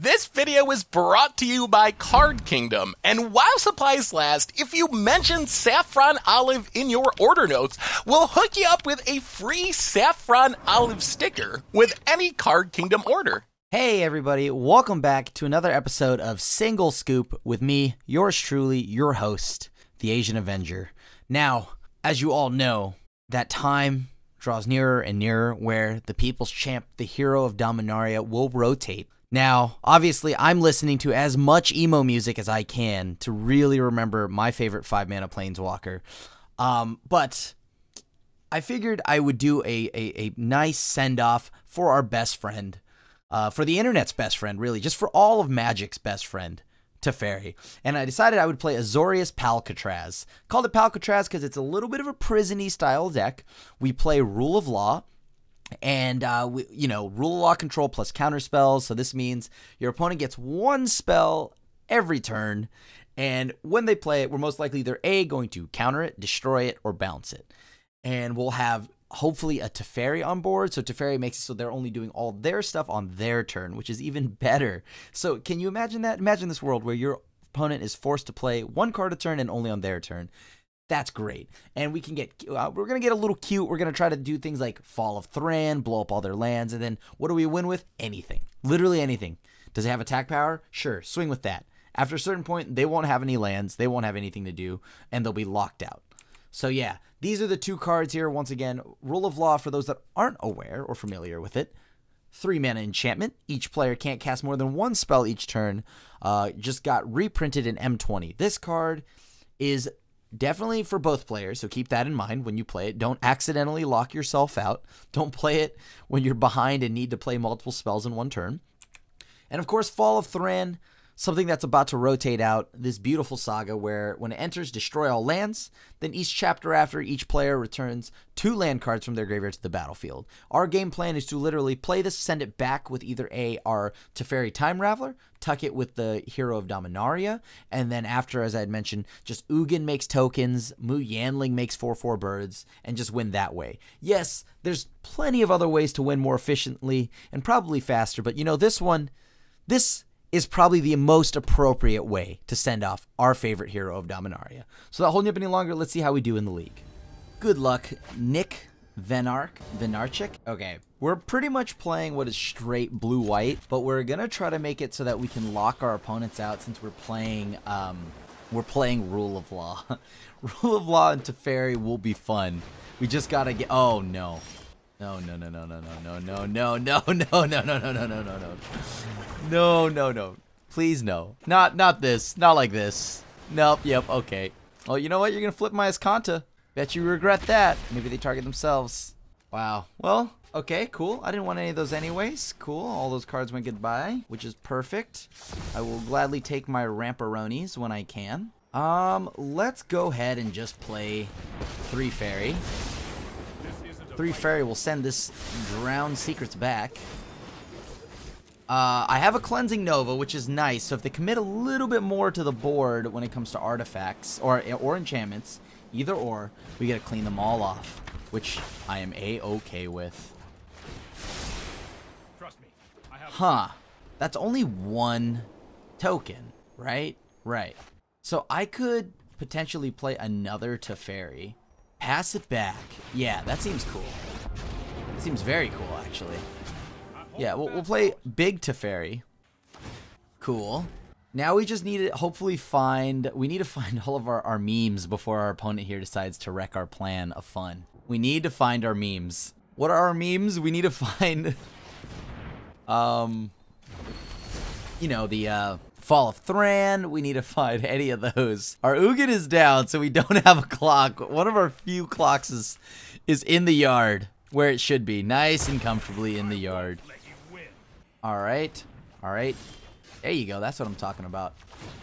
This video is brought to you by Card Kingdom, and while supplies last, if you mention Saffron Olive in your order notes, we'll hook you up with a free Saffron Olive sticker with any Card Kingdom order. Hey everybody, welcome back to another episode of Single Scoop with me, yours truly, your host, the Asian Avenger. Now, as you all know, that time draws nearer and nearer where the People's Champ, the hero of Dominaria, will rotate. Now, obviously, I'm listening to as much emo music as I can to really remember my favorite 5-mana Planeswalker. But I figured I would do a nice send-off for our best friend, for the internet's best friend, really, just for all of Magic's best friend, Teferi. And I decided I would play Azorius Palcatraz. Called it Palcatraz because it's a little bit of a prison-y style deck. We play Rule of Law. And, rule of law control plus counter spells. So this means your opponent gets one spell every turn. And when they play it, we're most likely either A, going to counter it, destroy it, or bounce it. And we'll have, hopefully, a Teferi on board. So Teferi makes it so they're only doing all their stuff on their turn, which is even better. So can you imagine that? Imagine this world where your opponent is forced to play one card a turn and only on their turn. That's great. And we can get, we're going to get a little cute. We're going to try to do things like Fall of Thran, blow up all their lands. And then what do we win with? Anything. Literally anything. Does it have attack power? Sure. Swing with that. After a certain point, they won't have any lands. They won't have anything to do. And they'll be locked out. So yeah, these are the two cards here. Once again, Rule of Law for those that aren't aware or familiar with it. 3-mana enchantment. Each player can't cast more than one spell each turn. Just got reprinted in M20. This card is definitely for both players, so keep that in mind when you play it. Don't accidentally lock yourself out. Don't play it when you're behind and need to play multiple spells in one turn. And of course, Fall of Thran, something that's about to rotate out, this beautiful saga where when it enters, destroy all lands. Then each chapter after, each player returns 2 land cards from their graveyard to the battlefield. Our game plan is to literally play this, send it back with either our Teferi Time Raveler, tuck it with the Hero of Dominaria, and then after, as I had mentioned, just Ugin makes tokens, Mu Yanling makes 4/4 birds, and just win that way. Yes, there's plenty of other ways to win more efficiently and probably faster, but you know, this is probably the most appropriate way to send off our favorite hero of Dominaria. So without holding up any longer, let's see how we do in the league. Good luck, Nick Venarchik. Okay, we're pretty much playing what is straight blue-white, but we're gonna try to make it so that we can lock our opponents out since we're playing Rule of Law. Rule of Law and Teferi will be fun. We just gotta get, oh no. No. Please no. Not this. Not like this. Nope. Yep. Okay. Oh, you know what? You're going to flip my Escanta. Bet you regret that. Maybe they target themselves. Wow. Well, okay, cool. I didn't want any of those anyways. Cool. All those cards went goodbye, which is perfect. I will gladly take my Ramperonis when I can. Let's go ahead and just play 3 Fairy. 3 Fairy will send this Drowned Secrets back. I have a Cleansing Nova, which is nice. So if they commit a little bit more to the board when it comes to artifacts or enchantments, either or, we gotta clean them all off, which I am A-okay with. Trust me, I have. Huh. That's only 1 token, right? Right. So I could potentially play another Teferi. Pass it back. Yeah, that seems cool. It seems very cool, actually. Yeah, we'll play Big Teferi. Cool. Now we just need to hopefully find all of our memes before our opponent here decides to wreck our plan of fun. We need to find our memes. What are our memes? We need to find, the Fall of Thran. We need to find any of those. Our Ugin is down, so we don't have a clock. One of our few clocks is in the yard, where it should be. Nice and comfortably in the yard. Alright. Alright. There you go. That's what I'm talking about.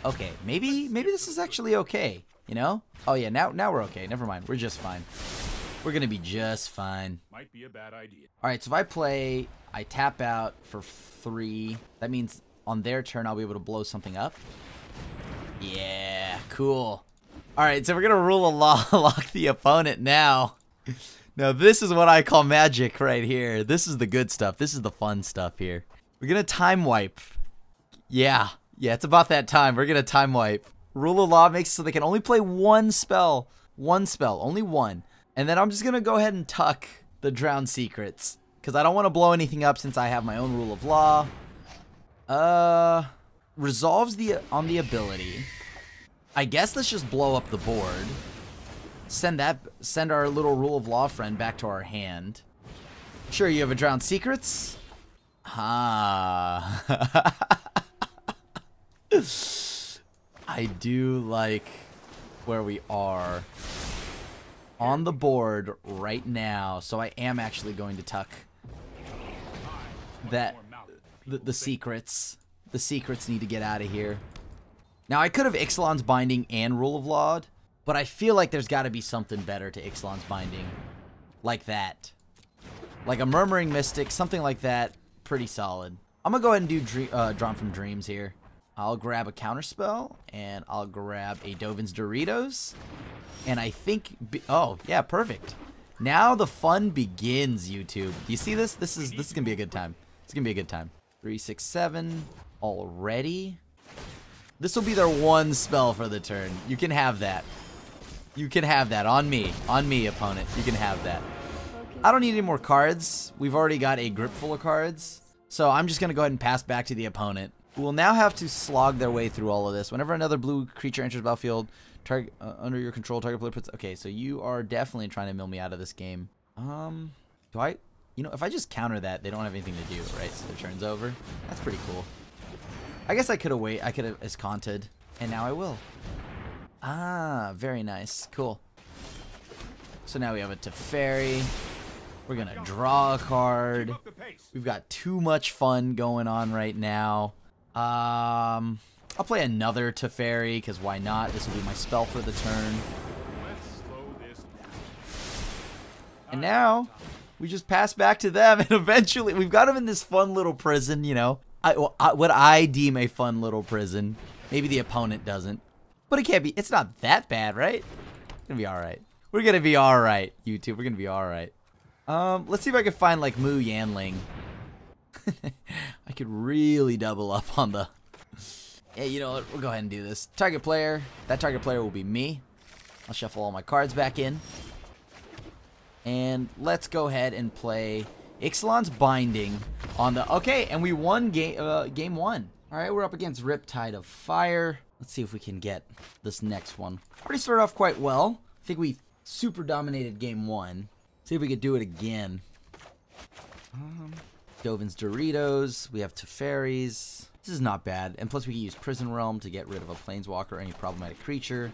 Okay. Maybe this is actually okay. You know? Oh, yeah. Now we're okay. Never mind. We're just fine. We're going to be just fine. Might be a bad idea. Alright. So if I tap out for 3. That means on their turn, I'll be able to blow something up. Yeah. Cool. Alright. So we're going to Rule of Law, lock the opponent now. Now, this is what I call magic right here. This is the good stuff. This is the fun stuff here. We're going to time wipe. Yeah, it's about that time. We're gonna time wipe. Rule of Law makes it so they can only play one spell. One spell, only one. And then I'm just gonna go ahead and tuck the Drowned Secrets, because I don't want to blow anything up since I have my own Rule of Law. Resolves on the ability. I guess let's just blow up the board. Send our little Rule of Law friend back to our hand. Sure, you have a Drowned Secrets? Ah. I do like where we are on the board right now, so I am actually going to tuck that the secrets. The secrets need to get out of here. Now, I could have Ixalan's Binding and Rule of Law, but I feel like there's got to be something better to Ixalan's Binding. Like that. Like a Murmuring Mystic, something like that. Pretty solid. I'm going to go ahead and do Drawn from Dreams here. I'll grab a Counterspell, and I'll grab a Dovin's Doritos. And I think... oh, yeah, perfect. Now the fun begins, YouTube. Do you see this? This is going to be a good time. It's going to be a good time. 3, 6, 7 already. This will be their one spell for the turn. You can have that. You can have that on me. On me, opponent. You can have that. I don't need any more cards. We've already got a grip full of cards. So I'm just going to go ahead and pass back to the opponent, who will now have to slog their way through all of this. Whenever another blue creature enters the battlefield, target under your control, target player puts... okay, so you are definitely trying to mill me out of this game. Do I... you know, if I just counter that, they don't have anything to do, right? So the turn's over. That's pretty cool. I guess I could have waited. I could have Esconted, and now I will. Ah, very nice. Cool. So now we have a Teferi. We're going to draw a card. We've got too much fun going on right now. I'll play another Teferi, because why not? This will be my spell for the turn. And now... we just pass back to them, and eventually we've got them in this fun little prison, you know. What I deem a fun little prison. Maybe the opponent doesn't. But it can't be. It's not that bad, right? It's going to be all right. We're going to be all right, YouTube. We're going to be all right. Let's see if I can find, like, Mu Yanling. I could really double up on the... yeah, you know what? We'll go ahead and do this. Target player. That target player will be me. I'll shuffle all my cards back in. And let's go ahead and play Ixalan's Binding on the... okay, and we won game one. All right, we're up against Riptide of Fire. Let's see if we can get this next one. Already started off quite well. I think we super dominated game one. See if we could do it again. Dovin's Doritos. We have Teferis. This is not bad. And plus we can use Prison Realm to get rid of a Planeswalker or any problematic creature.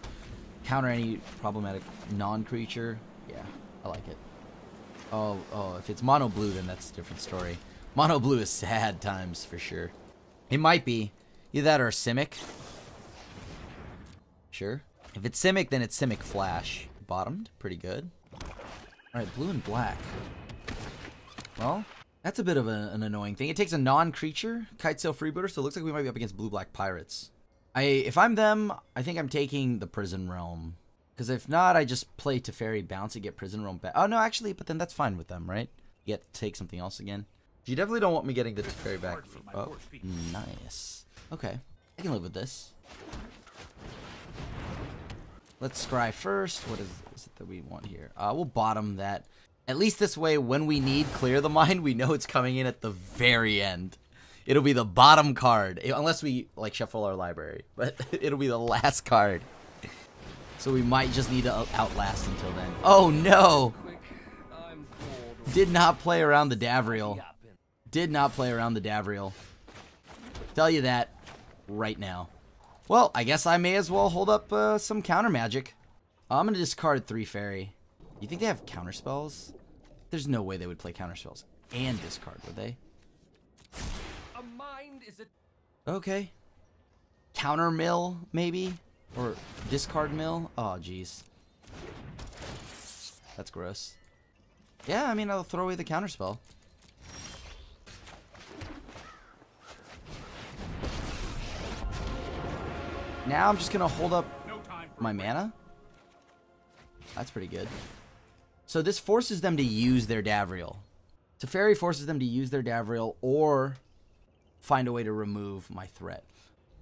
Counter any problematic non-creature. Yeah. I like it. Oh, if it's mono blue, then that's a different story. Mono blue is sad times for sure. It might be. Either that or Simic. Sure. If it's Simic, then it's Simic Flash. Bottomed. Pretty good. Alright, blue and black. Well, that's a bit of an annoying thing. It takes a non-creature, Kitesail Freebooter, so it looks like we might be up against blue-black pirates. If I'm them, I think I'm taking the Prison Realm. Because if not, I just play Teferi, bounce and get Prison Realm back. Oh, no, actually, but then that's fine with them, right? You get to take something else again. You definitely don't want me getting the Teferi back. Oh, nice. Okay, I can live with this. Let's scry first. What is it that we want here? We'll bottom that. At least this way, when we need Clear the Mind, we know it's coming in at the very end. It'll be the bottom card. Unless we, like, shuffle our library. But it'll be the last card. So we might just need to outlast until then. Oh, no! Did not play around the Davriel. Did not play around the Davriel. Tell you that right now. Well, I guess I may as well hold up some counter magic. I'm going to discard 3 fairy. You think they have counter spells? There's no way they would play counter spells and discard, would they? A mind is a... okay. Counter mill, maybe? Or discard mill? Oh, jeez. That's gross. Yeah, I mean, I'll throw away the counter spell. Now I'm just going to hold up my mana. That's pretty good. So this forces them to use their Davriel. Teferi forces them to use their Davriel or find a way to remove my threat.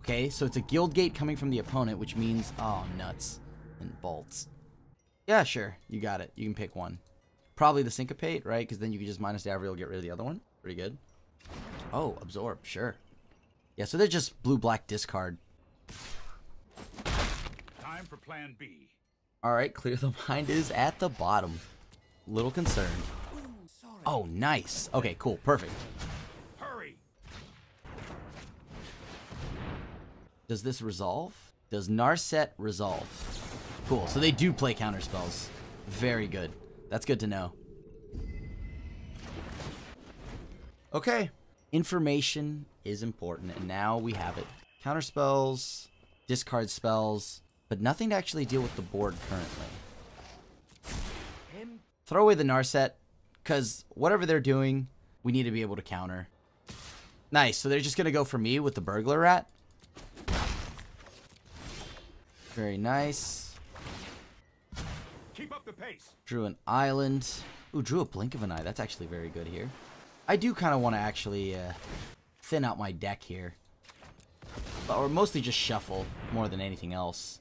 Okay, so it's a guild gate coming from the opponent, which means, oh, nuts and bolts. Yeah, sure, you got it. You can pick one. Probably the syncopate, right? Because then you can just minus Davriel, get rid of the other one. Pretty good. Oh, absorb, sure. Yeah, so they're just blue-black discard. Time for plan B. Alright, Clear the Mind is at the bottom. Little concerned. Oh, nice. Okay, cool, perfect. Hurry! Does this resolve? Does Narset resolve? Cool, so they do play counter spells. Very good. That's good to know. Okay. Information is important, and now we have it. Counter spells, discard spells, but nothing to actually deal with the board currently. Throw away the Narset, because whatever they're doing, we need to be able to counter. Nice, so they're just going to go for me with the Burglar Rat. Very nice. Keep up the pace. Drew an island. Ooh, drew a Blink of an Eye. That's actually very good here. I do kind of want to actually thin out my deck here. Or mostly just shuffle more than anything else.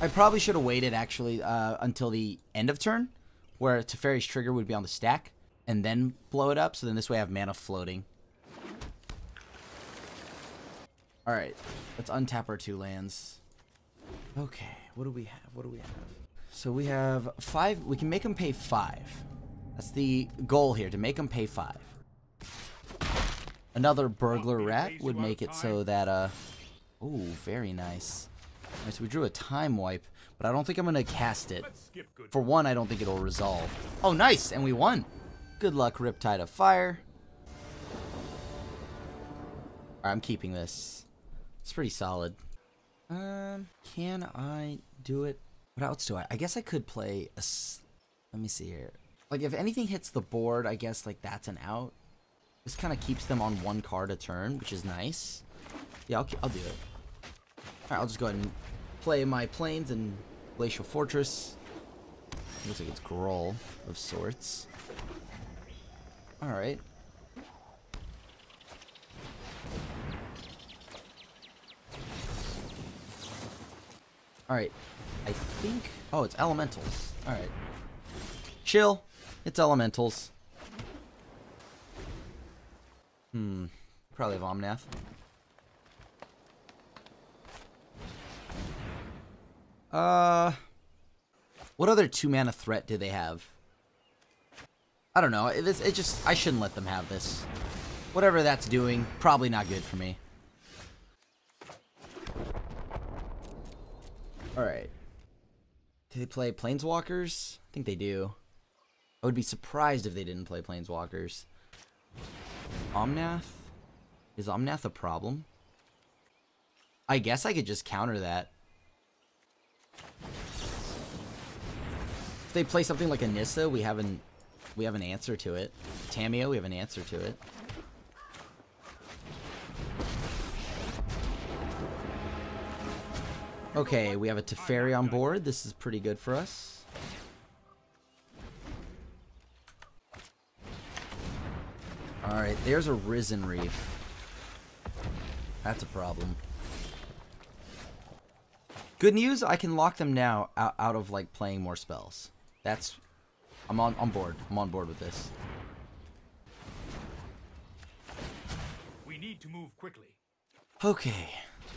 I probably should have waited actually until the end of turn, where Teferi's trigger would be on the stack, and then blow it up, so then this way I have mana floating. Alright, let's untap our 2 lands. Okay, what do we have? What do we have? So we have 5. We can make them pay 5. That's the goal here, to make them pay 5. Another Burglar Rat would make it so that, oh, very nice. Alright, so we drew a Time Wipe, but I don't think I'm going to cast it. For one, I don't think it'll resolve. Oh, nice, and we won. Good luck, Riptide of Fire. Alright, I'm keeping this. It's pretty solid. Can I do it? What else do I guess I could play a... Let me see here. Like, if anything hits the board, I guess, like, that's an out. This kind of keeps them on 1 card a turn, which is nice. Yeah, I'll do it. Alright, I'll just go ahead and play my Plains and Glacial Fortress. Looks like it's Groll of sorts. Alright. Alright. I think... Oh, it's Elementals. Alright. Chill. It's Elementals. Probably have Omnath. What other 2-mana threat do they have? I don't know. It just... I shouldn't let them have this. Whatever that's doing, probably not good for me. Alright. Do they play Planeswalkers? I think they do. I would be surprised if they didn't play Planeswalkers. Omnath? Is Omnath a problem? I guess I could just counter that. If they play something like Anissa, we have an answer to it. Tamiyo, we have an answer to it. Okay, we have a Teferi on board. This is pretty good for us. Alright, there's a Risen Reef. That's a problem. Good news, I can lock them now out of, like, playing more spells. That's... I'm on board. I'm on board with this. We need to move quickly. Okay.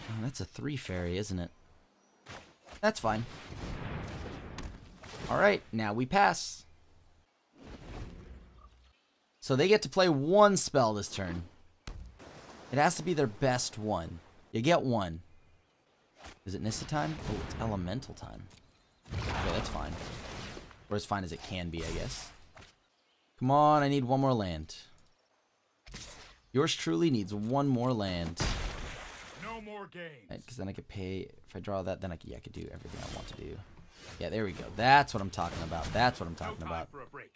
Oh, that's a 3 fairy, isn't it? That's fine. Alright, now we pass. So they get to play 1 spell this turn. It has to be their best one. You get 1. Is it Nissa time? Oh, it's Elemental time. Okay, that's fine. Or as fine as it can be, I guess. Come on, I need 1 more land. Yours truly needs 1 more land. No more games. Because then I could pay... If I draw that, then I could do everything I want to do. Yeah, there we go. That's what I'm talking about. That's what I'm talking about. For a break.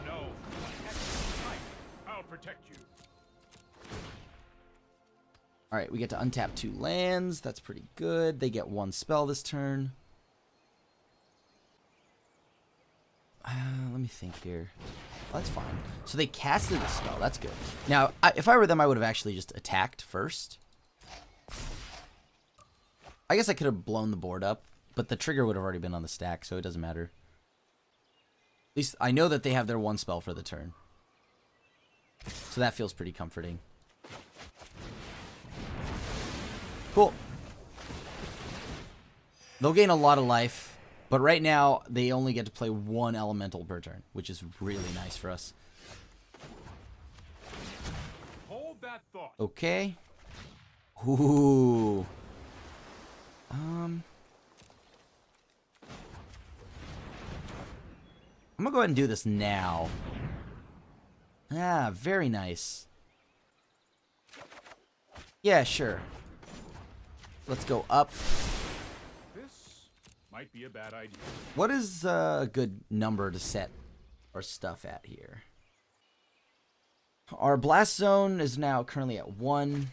No. I'll protect you. Alright, we get to untap 2 lands. That's pretty good. They get 1 spell this turn. me think here. Oh, that's fine. So they casted a spell. That's good. Now, if I were them, I would have actually just attacked first. I guess I could have blown the board up, but the trigger would have already been on the stack, so it doesn't matter. At least I know that they have their one spell for the turn. So that feels pretty comforting. Cool. They'll gain a lot of life, but right now they only get to play one elemental per turn, which is really nice for us. Hold that thought. Okay. Ooh. I'm gonna go ahead and do this now. Ah, very nice. Yeah, sure. Let's go up. This might be a bad idea. What is a good number to set our stuff at here? Our blast zone is now currently at 1.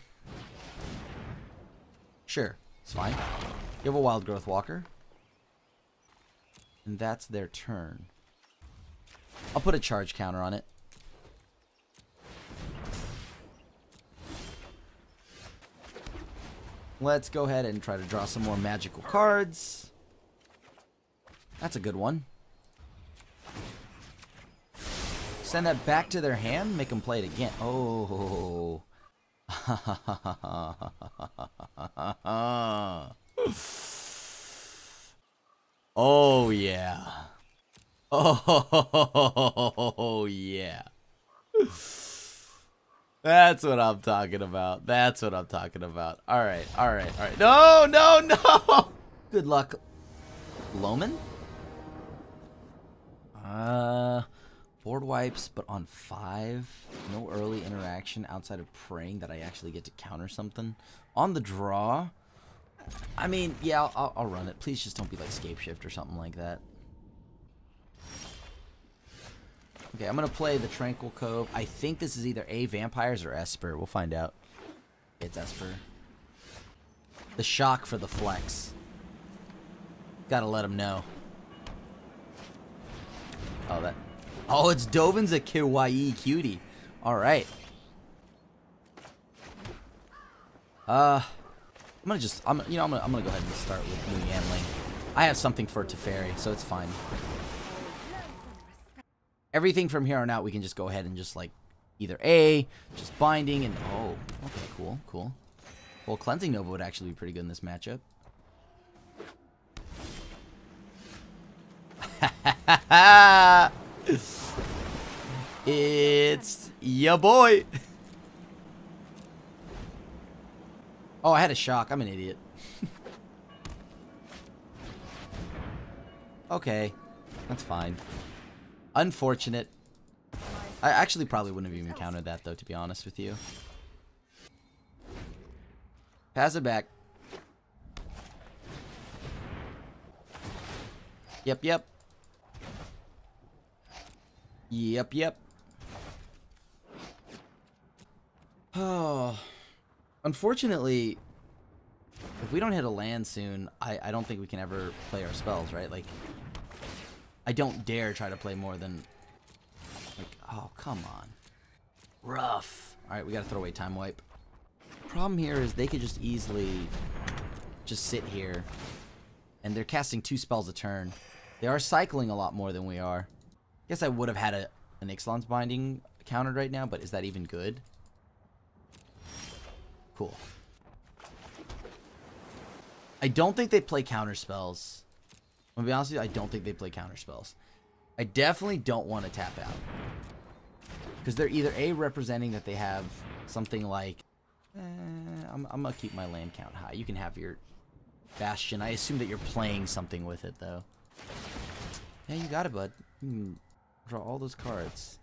Sure, it's fine. You have a wild growth walker. And that's their turn. I'll put a charge counter on it. Let's go ahead and try to draw some more magical cards. That's a good one. Send that back to their hand, make them play it again. Oh. Oh, yeah. Oh, yeah. That's what I'm talking about. That's what I'm talking about. All right, all right, all right. No, no, no. Good luck, Loman. Board wipes, but on 5. No early interaction outside of praying that I actually get to counter something. On the draw. I mean, yeah, I'll run it. Please just don't be like Scape Shift or something like that. Okay, I'm going to play the Tranquil Cove. I think this is either A, Vampires, or Esper. We'll find out. It's Esper. The shock for the flex. Gotta let him know. Oh, that... Oh, it's Dovin's a kawaii cutie. Alright. I'm gonna go ahead and start with New Yamling. I have something for Teferi, so it's fine. Everything from here on out, we can just go ahead and just, like, either A, just binding, and... Oh, okay, cool, cool. Well, Cleansing Nova would actually be pretty good in this matchup. It's ya boy. Oh, I had a shock. I'm an idiot. Okay, that's fine. Unfortunate. I actually probably wouldn't have even countered that, though, to be honest with you. Pass it back. Yep, yep. Yep, yep. Oh. Unfortunately, if we don't hit a land soon, I don't think we can ever play our spells, right? Like, I don't dare try to play more than... Like, oh, come on. Rough. Alright, we gotta throw away Time Wipe. Problem here is they could just easily just sit here. And they're casting 2 spells a turn. They are cycling a lot more than we are. Guess I would have had an Ixalan's Binding countered right now, but is that even good? Cool. I don't think they play counter spells. I'm gonna be honest with you, I don't think they play counter spells. I definitely don't want to tap out. Because they're either A, representing that they have something like... I'm gonna keep my land count high. You can have your Bastion. I assume that you're playing something with it, though. Yeah, you got it, bud. Draw all those cards.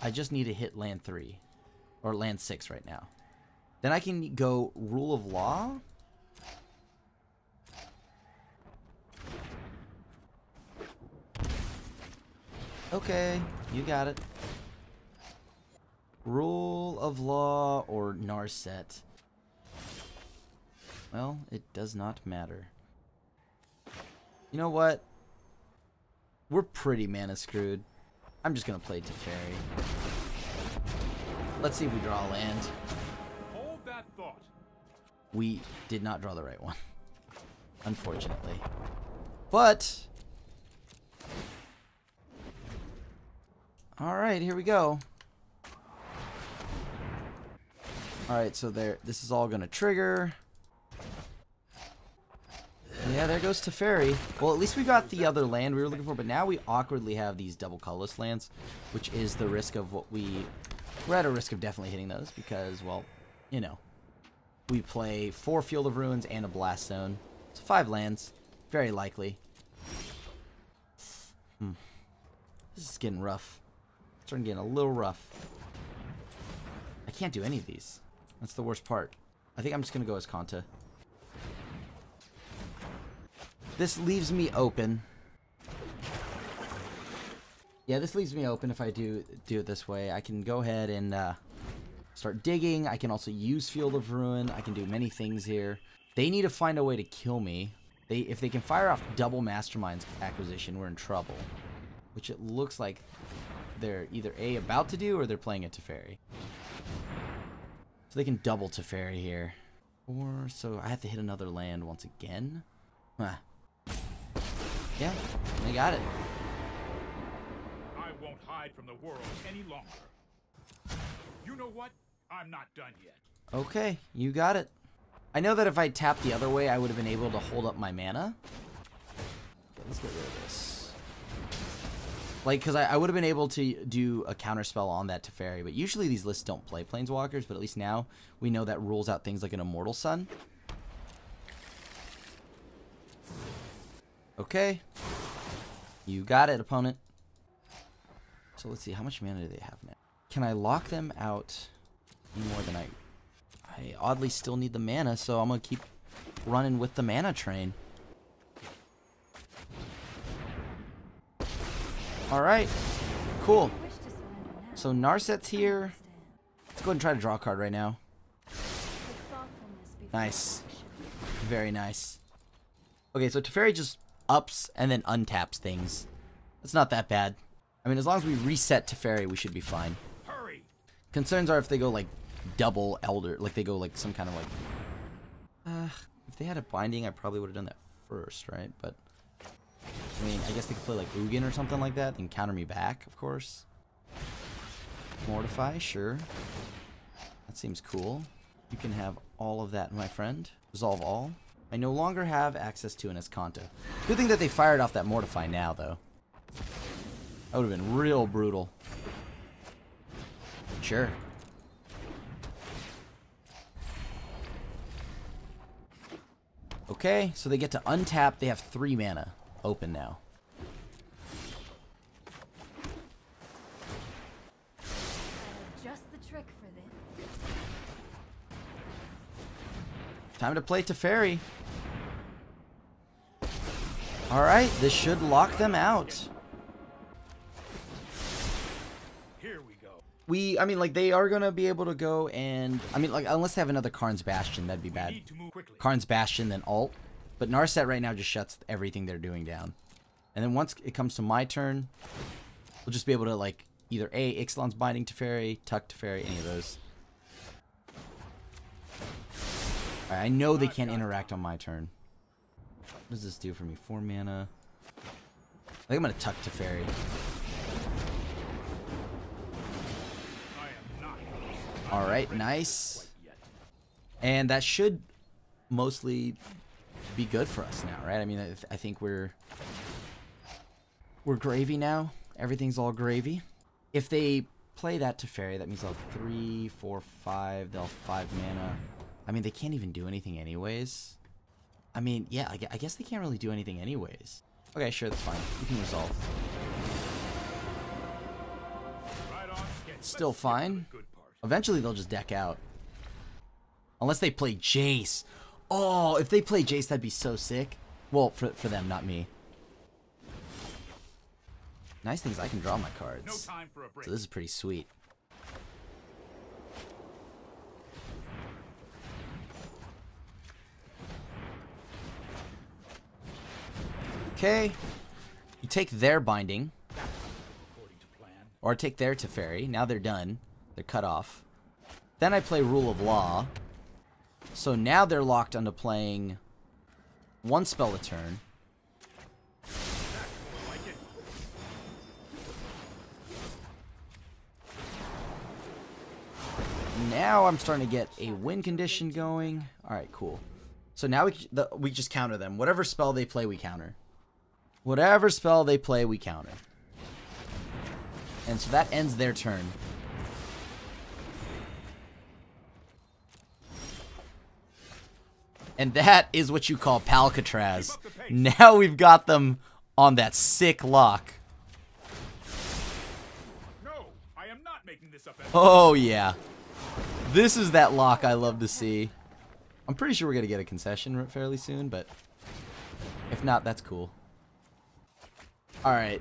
I just need to hit land 3. Or land 6 right now. Then I can go Rule of Law. Okay, you got it. Rule of Law or Narset. Well, it does not matter. You know what? We're pretty mana screwed. I'm just going to play Teferi. Let's see if we draw a land. Hold that thought. We did not draw the right one, unfortunately. But all right, here we go. All right, so this is all going to trigger. Yeah, there goes Teferi. Well, at least we got the other land we were looking for, but now we awkwardly have these double colorless lands, which is the risk of what we're at a risk of definitely hitting those because, well, you know, we play 4 Field of Ruins and a Blast Zone. So 5 lands, very likely. This is getting rough. It's starting getting a little rough. I can't do any of these. That's the worst part. I think I'm just going to go as Kanta. This leaves me open. Yeah, this leaves me open if I do it this way. I can go ahead and start digging. I can also use Field of Ruin. I can do many things here. They need to find a way to kill me. If they can fire off double Mastermind's acquisition, we're in trouble. Which it looks like they're either A, about to do, or they're playing a Teferi. So they can double Teferi here. Or, so I have to hit another land once again. Huh. Yeah, they got it. I won't hide from the world any longer. You know what? I'm not done yet. Okay, you got it. I know that if I tapped the other way, I would have been able to hold up my mana. Okay, let's get rid of this. Like, because I would have been able to do a counterspell on that Teferi, but usually these lists don't play Planeswalkers, but at least now we know that rules out things like an Immortal Sun. Okay. You got it, opponent. So let's see, how much mana do they have now? Can I lock them out any more than I oddly still need the mana, so I'm going to keep running with the mana train. Alright, cool. So Narset's here. Let's go ahead and try to draw a card right now. Nice. Very nice. Okay, so Teferi just ups and then untaps things. That's not that bad. I mean, as long as we reset Teferi, we should be fine. Hurry. Concerns are if they go like double Elder, like they go like some kind of like... if they had a binding, I probably would have done that first, right? But... I mean, I guess they could play like Ugin or something like that, then counter me back, of course. Mortify, sure. That seems cool. You can have all of that, my friend. Resolve all. I no longer have access to an Escanta. Good thing that they fired off that Mortify now, though. That would have been real brutal. Sure. Okay, so they get to untap. They have 3 mana. Open now. Just the trick for this. Time to play Teferi. Alright, this should lock them out. Here we go. I mean, like, they are going to be able to go and... I mean, like, unless they have another Karn's Bastion, that'd be bad. Need to move quickly. Karn's Bastion, then Alt. But Narset right now just shuts everything they're doing down. And then once it comes to my turn, we'll just be able to, like, either A, Ixalan's Binding Teferi, Tuck Teferi, any of those. Alright, I know they can't interact on my turn. What does this do for me? 4 mana. I think I'm going to Tuck Teferi. Alright, nice. And that should mostly be good for us now, right? I mean, I think we're gravy now. Everything's all gravy. If they play that Teferi, that means they'll have 3, 4, 5. They'll have 5 mana. I mean, they can't even do anything anyways. I mean, yeah, I guess they can't really do anything anyways. Okay, sure, that's fine. You can resolve. Still fine. Eventually, they'll just deck out. Unless they play Jace. Oh, if they play Jace, that'd be so sick. Well, for them, not me. Nice thing is I can draw my cards. No time for a break. So this is pretty sweet. Okay. You take their binding. According to plan. Or take their Teferi. Now they're done. They're cut off. Then I play Rule of Law. So now they're locked onto playing 1 spell a turn. Now I'm starting to get a win condition going. Alright, cool. So now we just counter them. Whatever spell they play, we counter. Whatever spell they play, we counter. And so that ends their turn. And that is what you call Palcatraz. Now we've got them on that sick lock. No, I am not making this up. Oh, yeah. This is that lock I love to see. I'm pretty sure we're going to get a concession fairly soon, but if not, that's cool. Alright.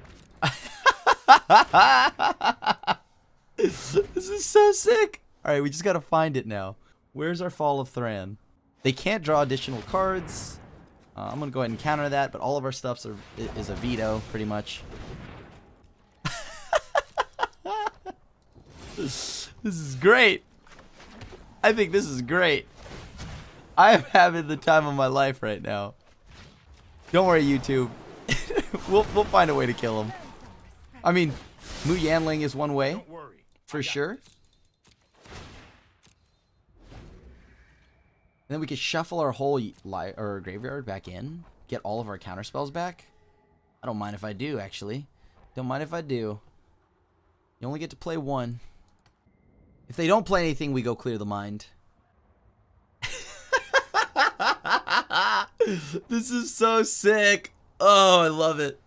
This is so sick. Alright, we just got to find it now. Where's our Fall of Thran? They can't draw additional cards. I'm going to go ahead and counter that, but all of our stuff is a veto, pretty much. This is great. I think this is great. I am having the time of my life right now. Don't worry, YouTube. we'll find a way to kill him. I mean, Mu Yanling is one way, for sure. And then we could shuffle our whole graveyard back in, get all of our counter spells back. I don't mind if I do, actually. Don't mind if I do. You only get to play 1. If they don't play anything, we go clear the mind. This is so sick. Oh, I love it.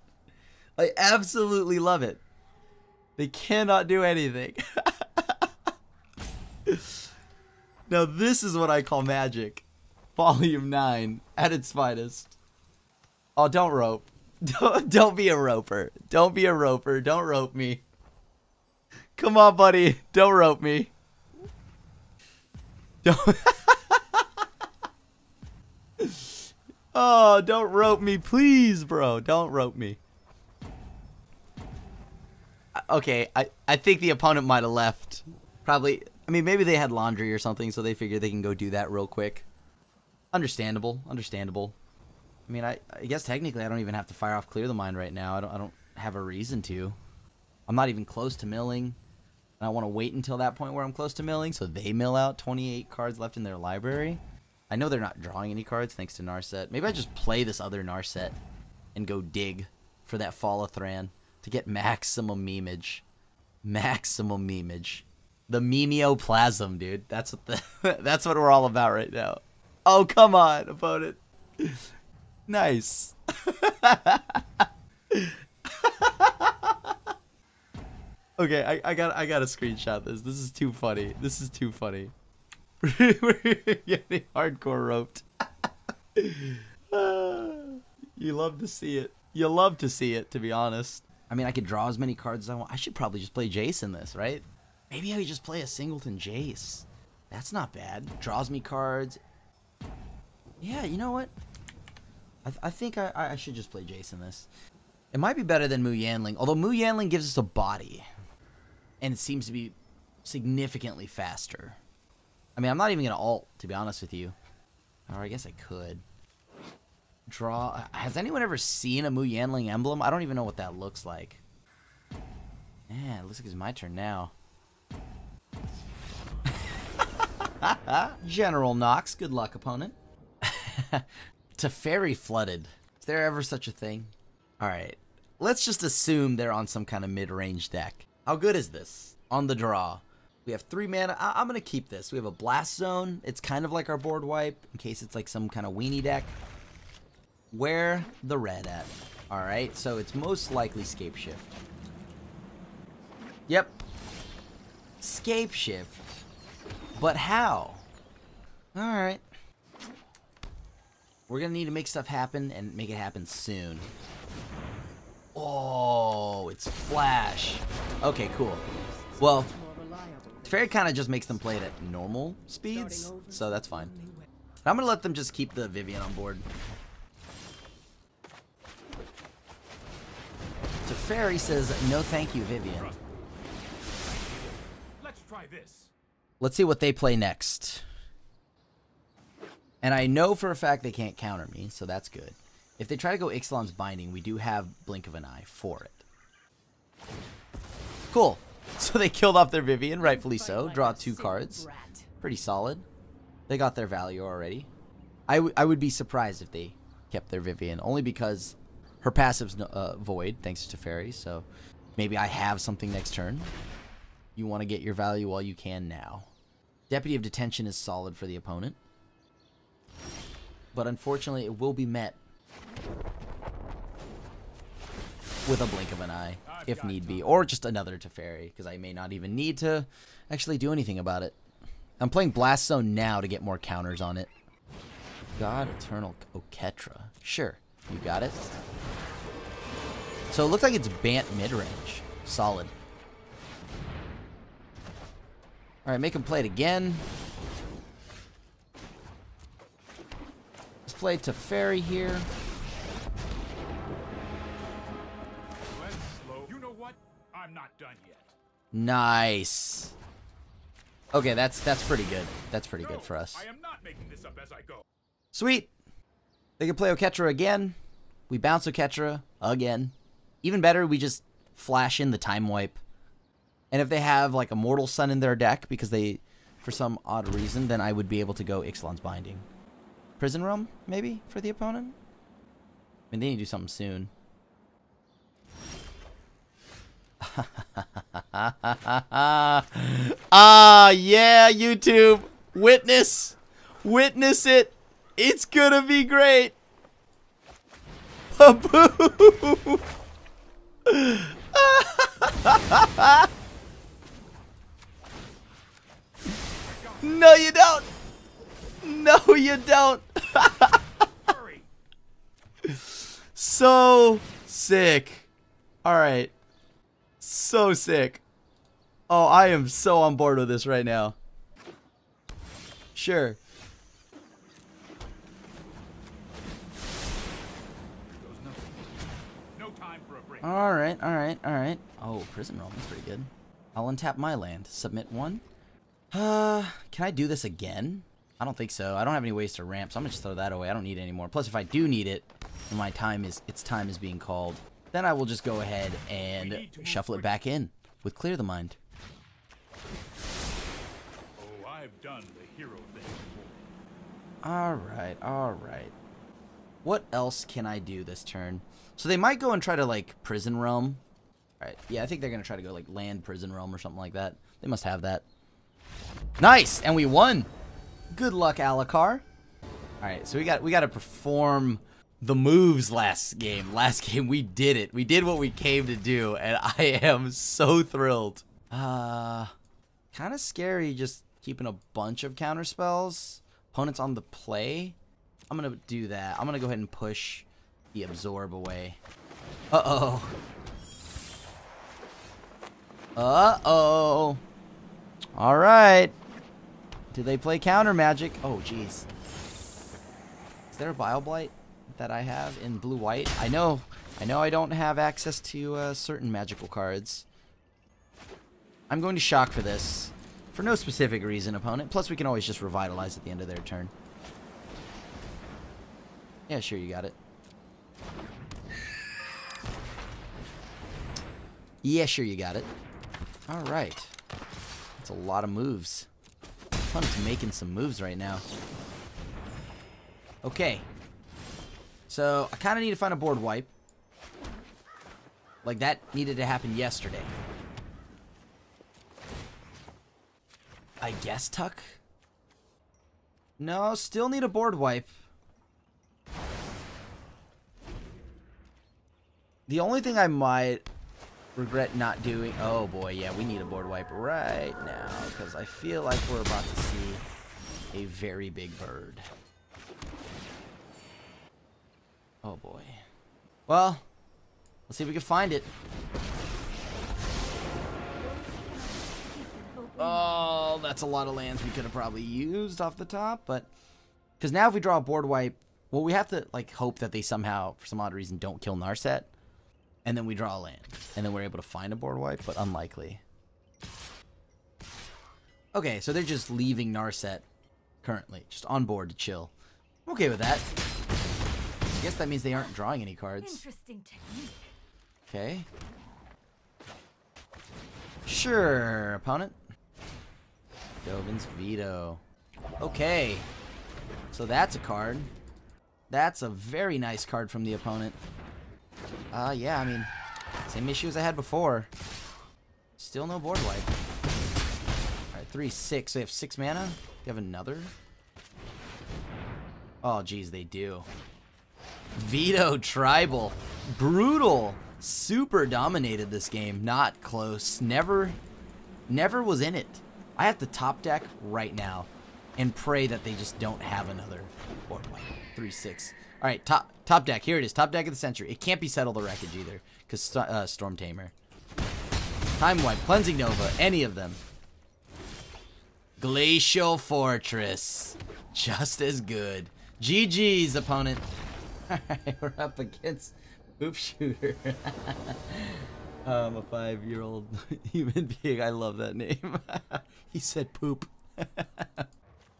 I absolutely love it. They cannot do anything. Now this is what I call magic. Volume 9 at its finest. Oh, don't rope. Don't be a roper. Don't be a roper. Don't rope me. Come on, buddy. Don't rope me. Don't. Oh, don't rope me, please, bro. Don't rope me. Okay, I think the opponent might have left. Probably. I mean, maybe they had laundry or something, so they figured they can go do that real quick. Understandable. Understandable. I mean, I guess technically I don't even have to fire off Clear the Mind right now. I don't have a reason to. I'm not even close to milling. And I want to wait until that point where I'm close to milling, so they mill out 28 cards left in their library. I know they're not drawing any cards thanks to Narset. Maybe I just play this other Narset and go dig for that Fall of Thran to get maximum memeage. Maximum memeage. The memeoplasm, dude. That's what that's what we're all about right now. Oh, come on, opponent. Nice. Okay, I gotta screenshot this. This is too funny. This is too funny. We're getting hardcore roped. You love to see it. You love to see it, to be honest. I mean, I could draw as many cards as I want. I should probably just play Jace in this, right? Maybe I could just play a singleton Jace. That's not bad. Draws me cards. Yeah, you know what? I think I should just play Jace in this. It might be better than Mu Yanling, although Mu Yanling gives us a body. And it seems to be significantly faster. I mean, I'm not even going to ult, to be honest with you. Or I guess I could. Draw. Has anyone ever seen a Mu Yanling emblem? I don't even know what that looks like. Man, it looks like it's my turn now. General Nox. Good luck, opponent. Teferi flooded. Is there ever such a thing? Alright. Let's just assume they're on some kind of mid-range deck. How good is this? On the draw. We have 3 mana. I'm going to keep this. We have a Blast Zone. It's kind of like our board wipe, in case it's like some kind of weenie deck. Where the red at? Alright, so it's most likely Scape Shift. Yep. Scape Shift. But how? Alright. We're going to need to make stuff happen and make it happen soon. Oh, it's Flash. Okay, cool. Well, Teferi kind of just makes them play it at normal speeds, so that's fine. I'm going to let them just keep the Vivian on board. Teferi says, no thank you, Vivian. Try this. Let's see what they play next. And I know for a fact they can't counter me, so that's good. If they try to go Ixalan's Binding, we do have Blink of an Eye for it. Cool. So they killed off their Vivian, rightfully so. Draw 2 cards. Pretty solid. They got their value already. I would be surprised if they kept their Vivian, only because her passive's void, thanks to Teferi, so maybe I have something next turn. You want to get your value while you can now. Deputy of Detention is solid for the opponent, but unfortunately it will be met with a Blink of an Eye, if need be, or just another Teferi, because I may not even need to actually do anything about it. I'm playing Blast Zone now to get more counters on it. God Eternal Oketra. Sure, you got it. So it looks like it's Bant midrange. Solid. Alright, make him play it again. Let's play Teferi here. Let's slow. You know what? I'm not done yet. Nice. Okay, that's pretty good. That's pretty good for us. I am not making this up as I go. Sweet. They can play Oketra again. We bounce Oketra again. Even better, we just flash in the Time Wipe. And if they have like a Mortal Sun in their deck because they, for some odd reason, then I would be able to go Ixalan's Binding. Prison Realm, maybe, for the opponent? I mean, they need to do something soon. Ah, yeah, YouTube. Witness. Witness it. It's gonna be great. Boo. No, you don't. No, you don't. Hurry. So sick. All right. So sick. Oh, I am so on board with this right now. Sure. No time for a break. All right, all right, all right. Oh, Prison Realm is pretty good. I'll untap my land. Submit 1. Can I do this again? I don't think so. I don't have any ways to ramp, so I'm gonna just throw that away. I don't need it anymore. Plus, if I do need it, and its time is being called, then I will just go ahead and shuffle it back in with Clear the Mind. Oh, I've done the hero thing before. All right, all right. What else can I do this turn? So they might go and try to, like, Prison Realm. All right, yeah, I think they're going to try to go, like, land Prison Realm or something like that. They must have that. Nice, and we won. Good luck, Alucard. All right, so we got to perform the moves last game. Last game, we did it. We did what we came to do, and I am so thrilled. Kind of scary just keeping a bunch of counter spells. Opponent's on the play. I'm going to do that. I'm going to go ahead and push the Absorb away. Uh-oh. Uh-oh. All right. Do they play counter magic? Oh, jeez. Is there a Bile Blight that I have in blue-white? I know I don't have access to certain magical cards. I'm going to shock for this. For no specific reason, opponent. Plus, we can always just revitalize at the end of their turn. Yeah, sure, you got it. Yeah, sure, you got it. All right. That's a lot of moves. Opponent's making some moves right now. Okay. So, I kind of need to find a board wipe. Like, that needed to happen yesterday. I guess Tuck? No, still need a board wipe. The only thing I might regret not doing... Oh boy, yeah, we need a board wipe right now, because I feel like we're about to see a very big bird. Oh boy. Well, let's see if we can find it. Oh, that's a lot of lands we could have probably used off the top, but... Because now if we draw a board wipe, well, we have to, like, hope that they somehow, for some odd reason, don't kill Narset. And then we draw a land. And then we're able to find a board wipe, but unlikely. Okay, so they're just leaving Narset currently. Just on board to chill. I'm okay with that. I guess that means they aren't drawing any cards. Interesting technique. Okay. Sure, opponent. Dovin's Veto. Okay. So that's a card. That's a very nice card from the opponent. Yeah, I mean, same issue as I had before. Still no board wipe. Alright, 3-6. So they have 6 mana? They have another? Oh, geez, they do. Veto Tribal. Brutal. Super dominated this game. Not close. Never was in it. I have to top deck right now and pray that they just don't have another board wipe. 3-6. All right, top deck. Here it is. Top deck of the century. It can't be Settle the Wreckage either, because Storm Tamer. Time Wipe, Cleansing Nova, any of them. Glacial Fortress. Just as good. GG's, opponent. Alright, we're up against Poop Shooter. I'm a 5-year-old human being. I love that name. He said poop.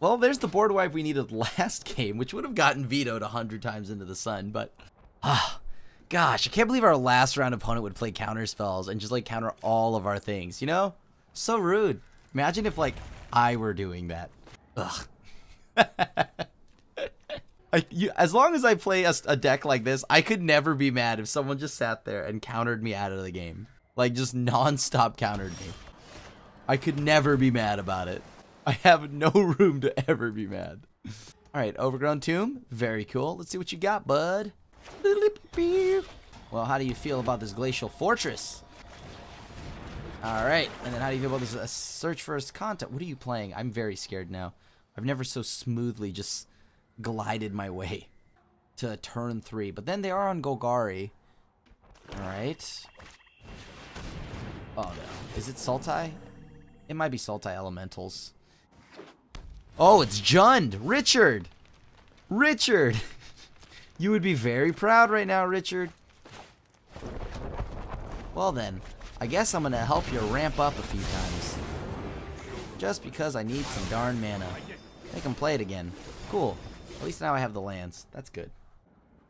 Well, there's the board wipe we needed last game, which would have gotten vetoed 100 times into the sun, but... gosh, I can't believe our last round opponent would play counter spells and just, like, counter all of our things, you know? So rude. Imagine if, like, I were doing that. Ugh. As long as I play a deck like this, I could never be mad if someone just sat there and countered me out of the game. Like, just non-stop countered me. I could never be mad about it. I have no room to ever be mad. Alright, Overgrown Tomb. Very cool. Let's see what you got, bud. Well, how do you feel about this Glacial Fortress? Alright, and then how do you feel about this Search for Content? What are you playing? I'm very scared now. I've never so smoothly just glided my way to turn 3. But then they are on Golgari. Alright. Oh no. Is it Sultai? It might be Sultai Elementals. Oh, it's Jund! Richard! Richard! You would be very proud right now, Richard. Well then, I guess I'm gonna help you ramp up a few times. Just because I need some darn mana. Make him play it again. Cool. At least now I have the lands. That's good.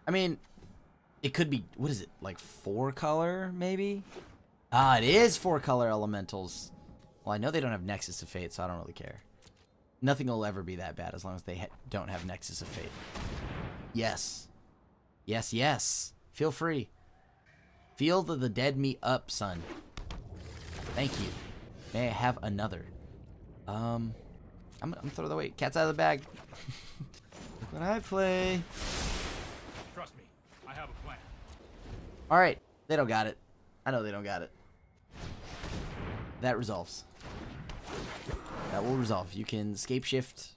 I mean, it could be, what is it, like 4-color, maybe? Ah, it is 4-color elementals. Well, I know they don't have Nexus of Fate, so I don't really care. Nothing will ever be that bad as long as they don't have Nexus of Fate. Yes. Yes, yes. Feel free. Feel the dead meat up, son. Thank you. May I have another? I'm gonna throw that away. Cat's out of the bag. Look what I play. Trust me, I have a plan. Alright. They don't got it. I know they don't got it. That resolves. That will resolve. You can scape shift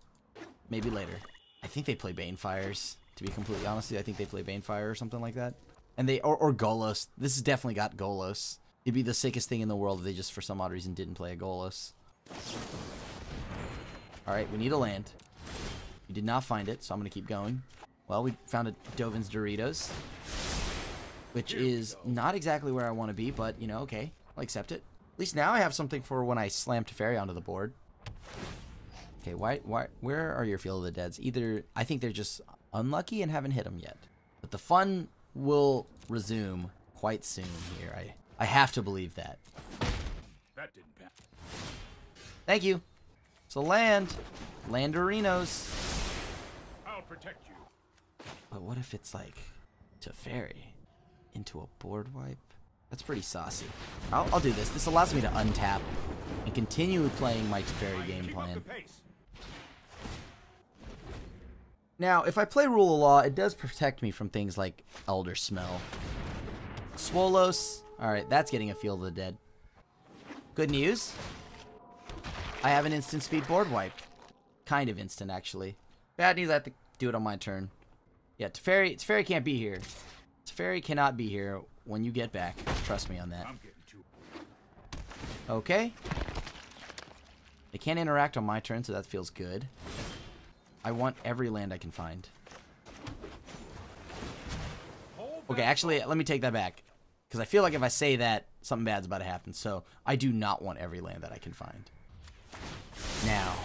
maybe later. I think they play Banefires, to be completely honest. I think they play Banefire or something like that. And they or Golos. This has definitely got Golos. It'd be the sickest thing in the world if they just for some odd reason didn't play a Golos. Alright, we need a land. We did not find it, so I'm gonna keep going. Well, we found a Dovin's Doritos, which is not exactly where I want to be, but you know, okay. I'll accept it. At least now I have something for when I slam Teferi onto the board. Okay, where are your Field of the Deads? Either, I think they're just unlucky and haven't hit them yet. But the fun will resume quite soon here. I have to believe that. That didn't pass. Thank you. So land. Landerinos. I'll protect you. But what if it's like Teferi into a board wipe? That's pretty saucy. I'll do this. This allows me to untap and continue playing my Teferi game plan. Now, if I play Rule of Law, it does protect me from things like Elder Smell. Swolos. Alright, that's getting a Field of the Dead. Good news. I have an instant speed board wipe. Kind of instant, actually. Bad news, I have to do it on my turn. Yeah, Teferi can't be here. Teferi cannot be here when you get back. Trust me on that. Okay. They can't interact on my turn, so that feels good. I want every land I can find. Okay, actually, let me take that back. Because I feel like if I say that, something bad's about to happen. So, I do not want every land that I can find. Now,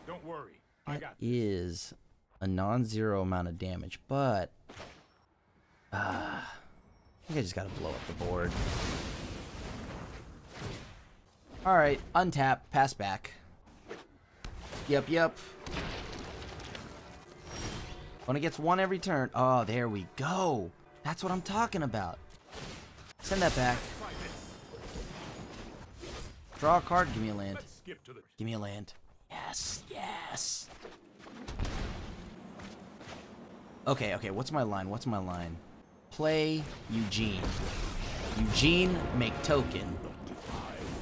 Don't worry. I that got this. is a non-zero amount of damage, but I think I just gotta blow up the board. Alright, untap, pass back. Yep. When it gets one every turn. Oh, there we go. That's what I'm talking about. Send that back. Draw a card, give me a land. Let's skip to the... Give me a land. Yes. Okay, what's my line? Play Eugene. Eugene, make token.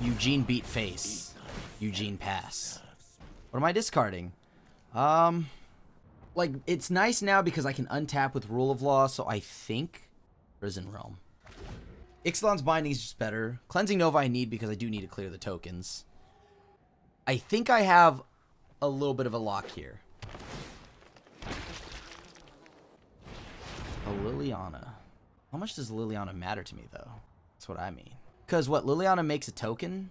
Eugene, beat face. Eugene, pass. What am I discarding? Like, it's nice now because I can untap with Rule of Law, so I think Prison Realm. Ixalan's Binding is just better. Cleansing Nova I need because I do need to clear the tokens. I think I have a little bit of a lock here. A Liliana. How much does Liliana matter to me, though? That's what I mean. Because what, Liliana makes a token?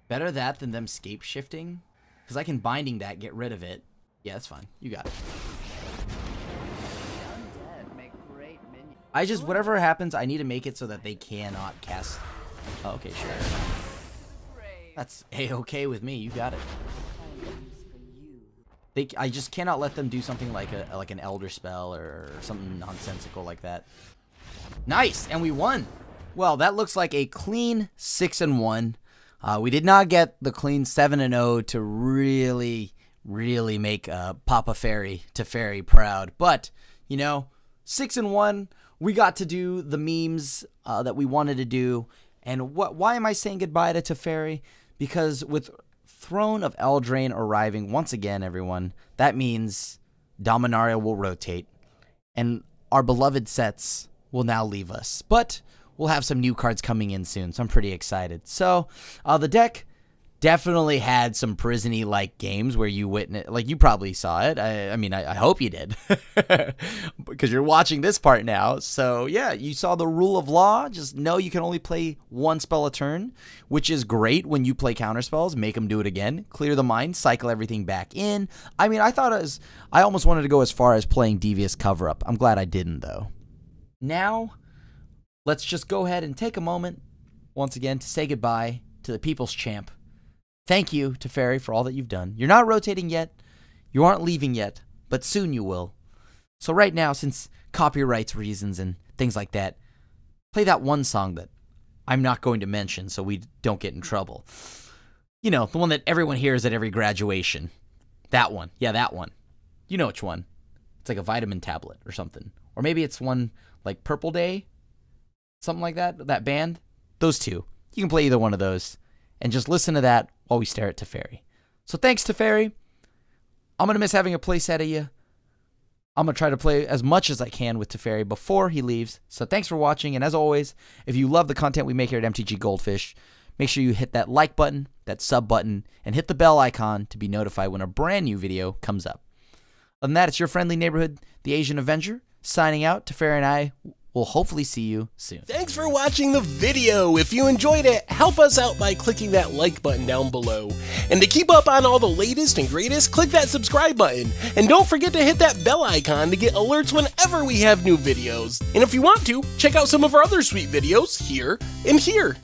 Better that than them scape shifting? Because I can Binding that, get rid of it. Yeah, that's fine. You got it. I just, whatever happens, I need to make it so that they cannot cast. Oh, okay, sure. That's A-okay with me. You got it. I just cannot let them do something like an Elder Spell or something nonsensical like that. Nice, and we won. Well, that looks like a clean 6-1. We did not get the clean 7-0 to really make Papa Teferi proud. But, you know, 6-1, we got to do the memes that we wanted to do. And why am I saying goodbye to Teferi? Because with Throne of Eldraine arriving once again, everyone, that means Dominaria will rotate. And our beloved sets will now leave us. But we'll have some new cards coming in soon, so I'm pretty excited. So, the deck definitely had some prison-y like games where you witness, like, you probably saw it. I mean, I hope you did, because you're watching this part now. So yeah, you saw the Rule of Law. Just know you can only play one spell a turn, which is great when you play counter spells. Make them do it again. Clear the mind. Cycle everything back in. I mean, I almost wanted to go as far as playing Devious Cover-Up. I'm glad I didn't though. Now, let's just go ahead and take a moment once again to say goodbye to the People's Champ. Thank you, Teferi, for all that you've done. You're not rotating yet. You aren't leaving yet, but soon you will. So right now, since copyrights reasons and things like that, play that one song that I'm not going to mention so we don't get in trouble. You know, the one that everyone hears at every graduation. That one. Yeah, that one. You know which one. It's like a vitamin tablet or something. Or maybe it's one like Purple Day. Something like that. That band. Those two. You can play either one of those. And just listen to that while we stare at Teferi. So thanks, Teferi. I'm going to miss having a playset of you. I'm going to try to play as much as I can with Teferi before he leaves. So thanks for watching. And as always, if you love the content we make here at MTG Goldfish, make sure you hit that like button, that sub button, and hit the bell icon to be notified when a brand new video comes up. Other than that, it's your friendly neighborhood, the Asian Avenger, signing out. Teferi and I will hopefully see you soon. Thanks for watching the video. If you enjoyed it, help us out by clicking that like button down below. And to keep up on all the latest and greatest, click that subscribe button. And don't forget to hit that bell icon to get alerts whenever we have new videos. And if you want to, check out some of our other sweet videos here and here.